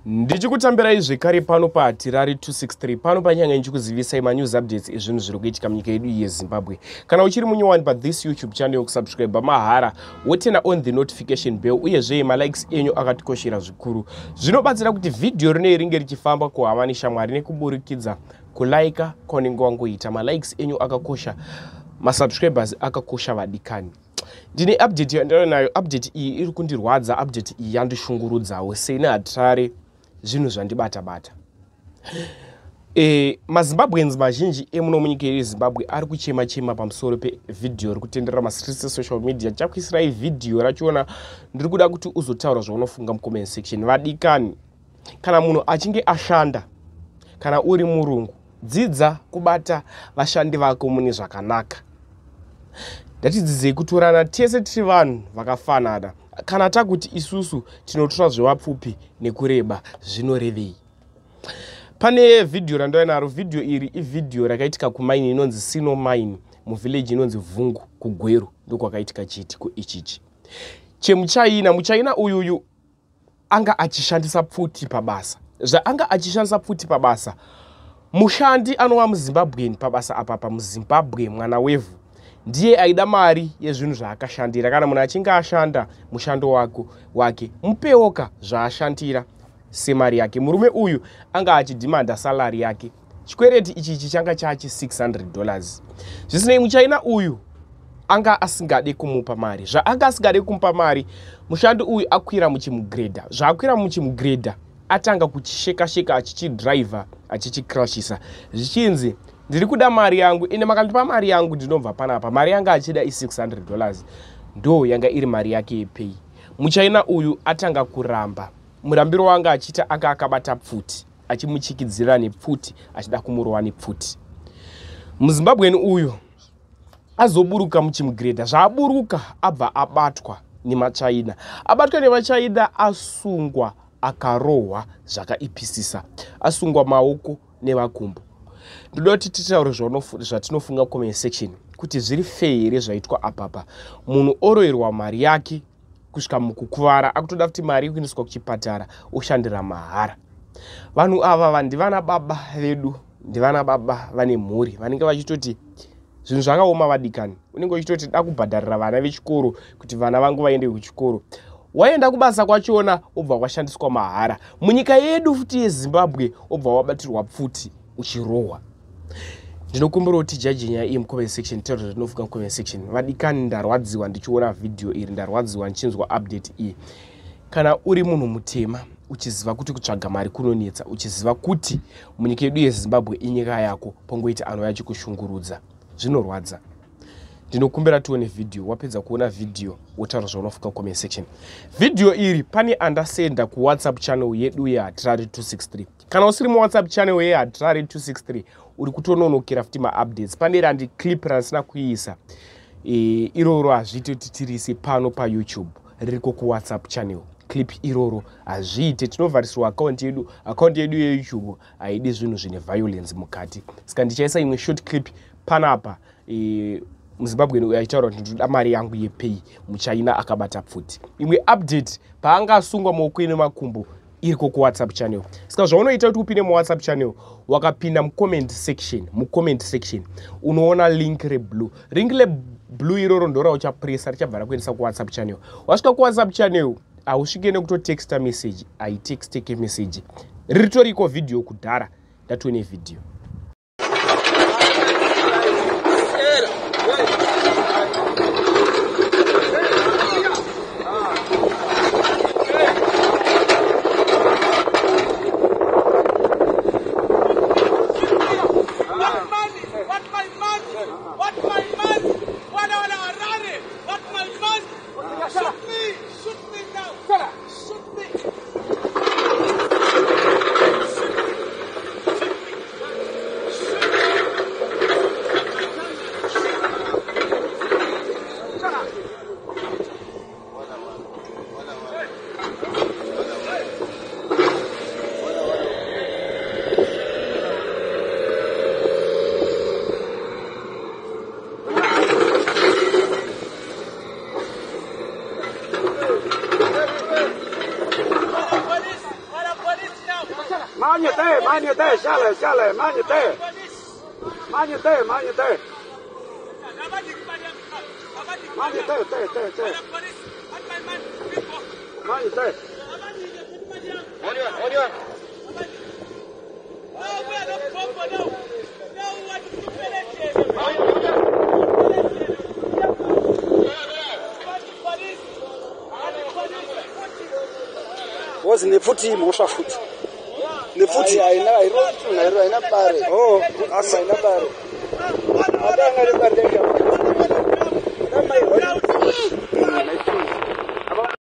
Ndichikutambirai zvekare pano paHatirari 263 pano panyanga ndichikuzivisai manews updates ezvinhu zviri kuitika munyika yedu yeZimbabwe. Kana uchiri munyowani pathis YouTube channel kusubscribe mahara wotena on the notification bell uyezve malikes enyu akatikoshera zvikuru. Zvinobatsira kuti video rineri ringe richifamba kuhama neshamwari nekuburikidza kulaika kwaunenge wangoita. Malikes enyu akakosha, masubscribers akakosha vadikani. Ndine update yandari nayo. Update iyi iri kundirwadza, update iyi yandishungurudzawo sena Hatirari zvinhu zvandibata-bata. MaZimbabweans mazhinji emuno munyika yeZimbabwe ari kuchema-chema pamusoro pevidhio iri kutenderera masirisi social media. Chakuisirai vidhio rachiona, ndiri kuda kuti uzotaura zvaunofunga mucomment section. Vadikani, kana munhu achinge ashanda, kana uri murungu, dzidza kubata vashandi vako mune zvakanaka. Ngatidzidzei kutorana tese tiri vanhu vakafanana. Kana takuti isusu tinotora zvevapfupi nekureba zvinorevei. Pane vidhio randauya naro. Vidhio iri ividhio rakaitika kumaini inonzi Sino Mine muvillage inonzi Vhungu kuGweru, ndokwakaitika chiitiko ichichi. Muchaina uyuyu anga achishandisa pfuti pabasa. Zvaanga achishandisa pfuti pabasa, mushandi anova muZimbabwean pabasa apa muZimbabwe, mwana wevhu, ndiye aida mari yezvinhu zvaakashandira. Kana munhu achinge ashanda mushando wake, mupewoka zvaashandira semari yake. Murume uyu anga achidhimanda salary yake. Chikwereti ichi changa chachi $600. Zvisinei, muchaina uyu anga asingade kumupa mari. Zvaanga asingade kumupa mari, mushando uyu akwira muchimugredha. Zvaakwira muchimugredha, atanga kuchisheka-sheka achichidriver, achichikrashisa zvichinzi, ndiri kuda mari yangu, ende makandipa mari yangu ndinobva panapa. Mari yanga achida $600 ndo yanga iri mari yake yepay. Muchaina uyu atanga kuramba. Murambiro wanga achita anga akabata pfuti, achimuchikidzira nepfuti, achida kumurova nepfuti. MuZimbabwean uyu azoburuka muchimugredha. Zvaaburuka abva abatwa nemachaina. Abatwa nemachaina, asungwa akarohwa zvakaipisisa. Asungwa maoko nemakumbo. Ndoda kuti titaure zvatinofunga comment section kuti zviri fair here zvaitwa apapa. Munhu orohwerwa mari yake kusvika mukukuvara, akutoda kuti mari ikuendeswa kuchipatara oshandira mahara. Vanhu ava ndivana baba vedu, ndivana baba vane mhuri, vanenge vachitoti zvinhu zvakaoma vadikani. Unenge uchitoti da kubhadharira vana vechikoro kuti vana vangu vaende kuchikoro. Waenda kubasa kwachona obva washandiswa mahara. Munyika yedu futi yeZimbabwe obva wabatirwa pfuti uchirohwa. Ndinokumbira kuti jaji nyaya iyi mucomment section, taura zvinofunga mucomment section. Vadikani, ndarwadziwa ndichiona video iri, ndarwadziwa nichinzwa update iyi. Kana uri munhu mutema uchiziva kuti kutsvaga mari kunonetsa, uchiziva kuti munyika yedu yeZimbabwe inyika yako, pongoita anouya achikushungurudza, zvinorwadza. Ndinokumbira tione video. Wapedza kuona video wotaura zvaunofunga comment section. Video iri pane andasenda ku WhatsApp channel yedu yeHatirari 263. Kana usiri mu WhatsApp channel yeHatirari 263 uri kutononokera futi ma-updates. Pane randi clip ransina kuisa. Iroro hazviite kuti tirise pano pa YouTube, ririko ku WhatsApp channel. Clip iroro hazviite, tinovharisirwa account yedu yeYouTube haidi zvinhu zvine violence mukati. Saka ndichaisa imwe short clip panapa. MuZimbabwean uyu aitaura kuti ndoda mari yangu yepay, muchaina akabata pfuti. Imwe update paanga asungwa maoko nemakumbo iriko ku WhatsApp channel. Saka zvaunoita kuti upinde mu WhatsApp channel, wakapinda mucomment section, unoona link reblue. Link reblue iroro ndora uchapressa richabva rakuendesa ku WhatsApp channel. Wasvika ku WhatsApp channel, hausvike nekutotexta message, haitexteke message. Ritoriko video kudhara, ndatione video. Manhã, Xalé, manhã, was ne futhi mosha futhi ne futhi ayina pare oh asa ina pare ada ngare pare